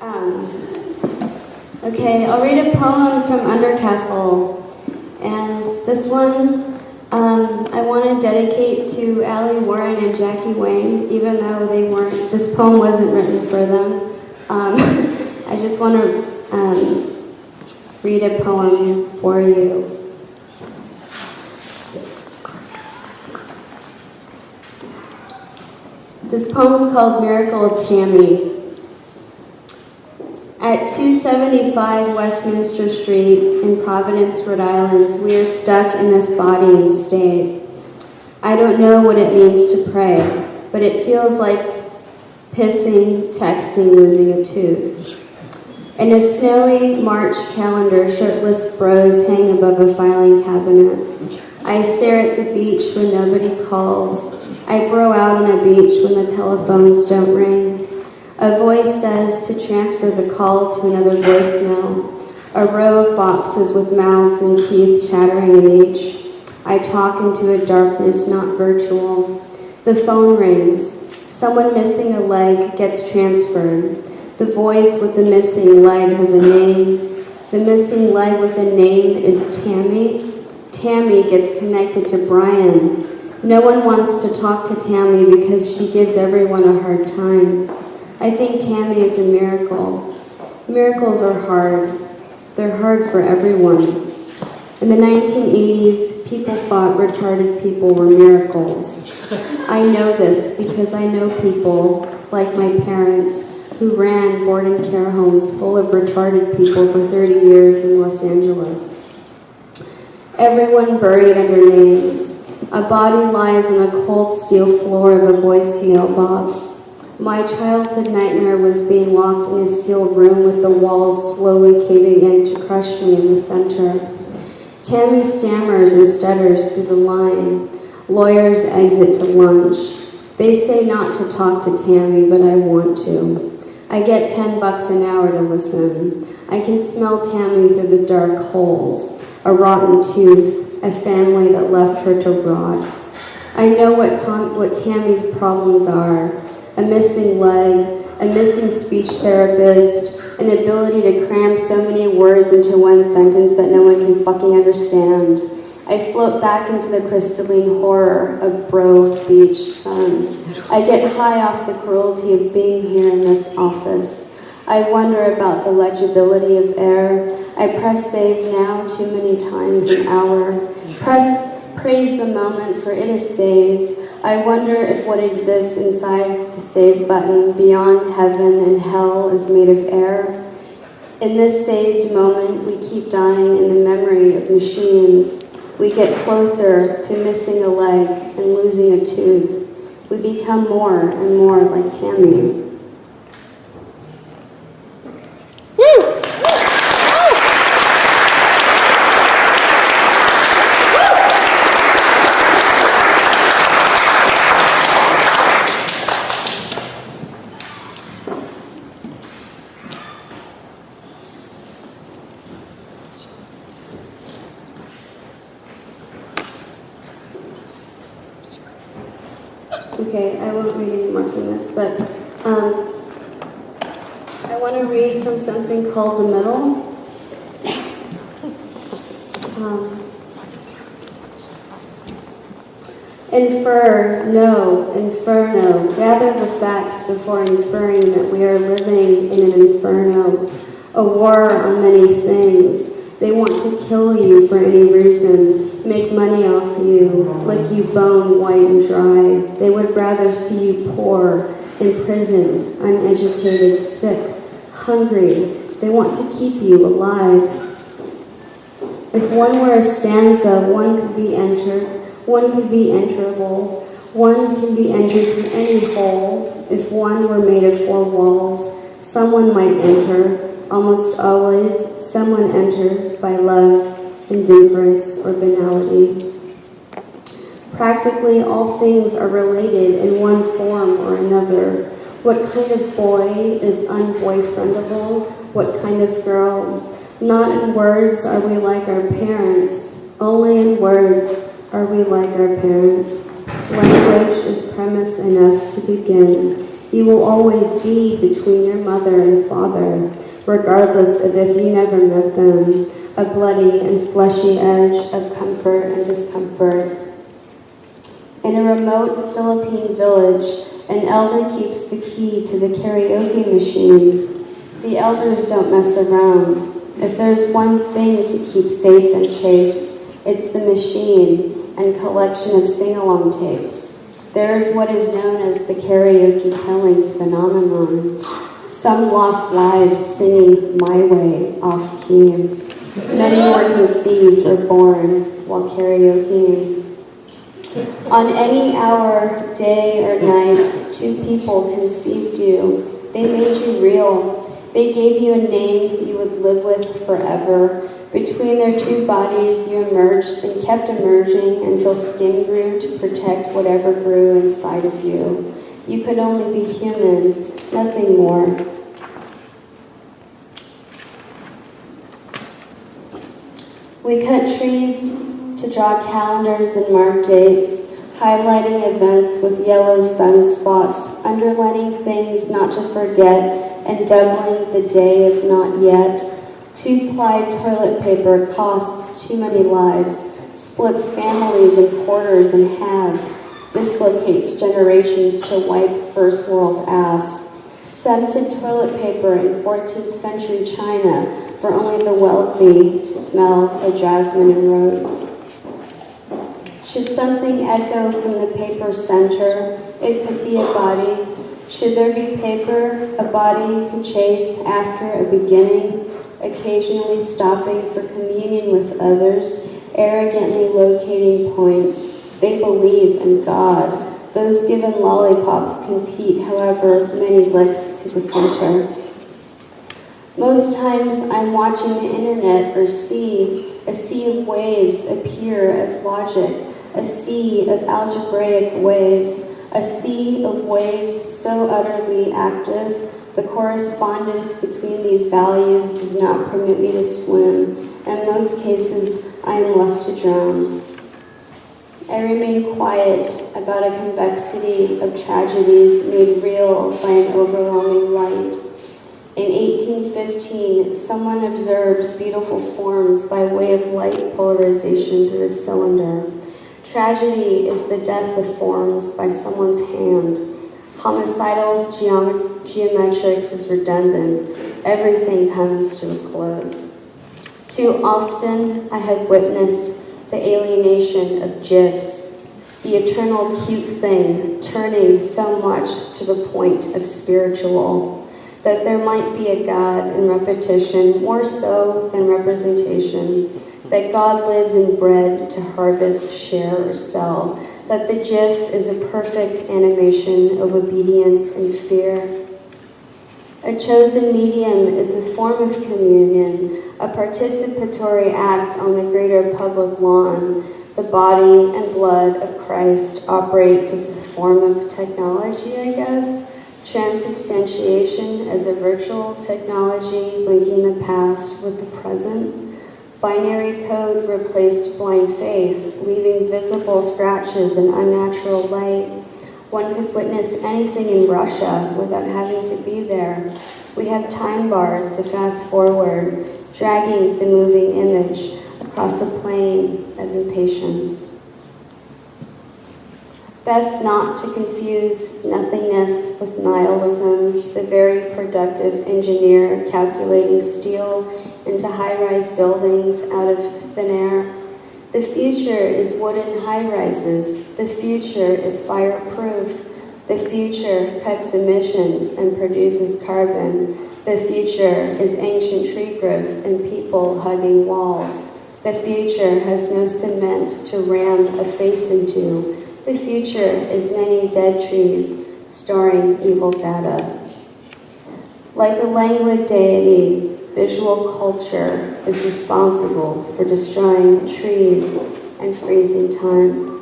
Okay, I'll read a poem from Undercastle, and this one I want to dedicate to Allie Warren and Jackie Wang, even though this poem wasn't written for them. I just want to read a poem for you. This poem is called Miracle of Tammy. At 275 Westminster Street in Providence, Rhode Island, we are stuck in this body and state. I don't know what it means to pray, but it feels like pissing, texting, losing a tooth. In a snowy March calendar, shirtless bros hang above a filing cabinet. I stare at the beach when nobody calls. I bro out on a beach when the telephones don't ring. A voice says to transfer the call to another voicemail. A row of boxes with mouths and teeth chattering in each. I talk into a darkness not virtual. The phone rings. Someone missing a leg gets transferred. The voice with the missing leg has a name. The missing leg with a name is Tammy. Tammy gets connected to Brian. No one wants to talk to Tammy because she gives everyone a hard time. I think Tammy is a miracle. Miracles are hard. They're hard for everyone. In the 1980s, people thought retarded people were miracles. I know this because I know people, like my parents, who ran boarding care homes full of retarded people for 30 years in Los Angeles. Everyone buried under names. A body lies on a cold steel floor of a Boise mailbox. My childhood nightmare was being locked in a steel room with the walls slowly caving in to crush me in the center. Tammy stammers and stutters through the line. Lawyers exit to lunch. They say not to talk to Tammy, but I want to. I get $10 an hour to listen. I can smell Tammy through the dark holes, a rotten tooth, a family that left her to rot. I know what Tammy's problems are. A missing leg, a missing speech therapist, an ability to cram so many words into one sentence that no one can fucking understand. I float back into the crystalline horror of bro beach sun. I get high off the cruelty of being here in this office. I wonder about the legibility of air. I press save now too many times an hour. Praise the moment, for it is saved. I wonder if what exists inside the save button beyond heaven and hell is made of air. In this saved moment, we keep dying in the memory of machines. We get closer to missing a leg and losing a tooth. We become more and more like Tammy. Okay, I won't read any more from this, but I want to read from something called The Middle. Inferno, gather the facts before inferring that we are living in an inferno, a war on many things. They want to kill you for any reason, make money off you, lick you bone white and dry. They would rather see you poor, imprisoned, uneducated, sick, hungry. They want to keep you alive. If one were a stanza, one could be entered, one could be enterable, one can be entered through any hole. If one were made of four walls, someone might enter. Almost always, someone enters by love, indifference, or banality. Practically all things are related in one form or another. What kind of boy is unboyfriendable? What kind of girl? Not in words are we like our parents. Only in words are we like our parents. Language is premise enough to begin. You will always be between your mother and father, regardless of if you never met them, a bloody and fleshy edge of comfort and discomfort. In a remote Philippine village, an elder keeps the key to the karaoke machine. The elders don't mess around. If there's one thing to keep safe and chaste, it's the machine and collection of sing-along tapes. There's what is known as the karaoke killings phenomenon. Some lost lives singing My Way off-key. Many were conceived or born while karaokeing. On any hour, day or night, two people conceived you. They made you real. They gave you a name you would live with forever. Between their two bodies, you emerged and kept emerging until skin grew to protect whatever grew inside of you. You could only be human, nothing more. We cut trees to draw calendars and mark dates, highlighting events with yellow sunspots, underlining things not to forget, and doubling the day of not yet. 2-ply toilet paper costs too many lives, splits families in quarters and halves, dislocates generations to wipe first world ass. Scented toilet paper in 14th century China for only the wealthy to smell a jasmine and rose. Should something echo from the paper center, it could be a body. Should there be paper, a body could chase after a beginning, occasionally stopping for communion with others, arrogantly locating points. They believe in God. Those given lollipops compete, however many licks to the center. Most times I'm watching the internet or see a sea of waves appear as logic, a sea of algebraic waves, a sea of waves so utterly active, the correspondence between these values does not permit me to swim. In most cases, I am left to drown. I remain quiet about a convexity of tragedies made real by an overwhelming light. In 1815, someone observed beautiful forms by way of light polarization through a cylinder. Tragedy is the death of forms by someone's hand. Homicidal geometrics is redundant. Everything comes to a close. Too often, I have witnessed the alienation of GIFs, the eternal cute thing turning so much to the point of spiritual, that there might be a God in repetition more so than representation, that God lives in bread to harvest, share, or sell, that the GIF is a perfect animation of obedience and fear. A chosen medium is a form of communion, a participatory act on the greater public lawn. The body and blood of Christ operates as a form of technology, I guess. Transubstantiation as a virtual technology linking the past with the present. Binary code replaced blind faith, leaving visible scratches and unnatural light. One could witness anything in Russia without having to be there. We have time bars to fast forward, dragging the moving image across the plane of impatience. Best not to confuse nothingness with nihilism, the very productive engineer calculating steel into high-rise buildings out of thin air. The future is wooden high-rises. The future is fireproof. The future cuts emissions and produces carbon. The future is ancient tree growth and people hugging walls. The future has no cement to ram a face into. The future is many dead trees storing evil data. Like a languid deity, visual culture is responsible for destroying trees and freezing time.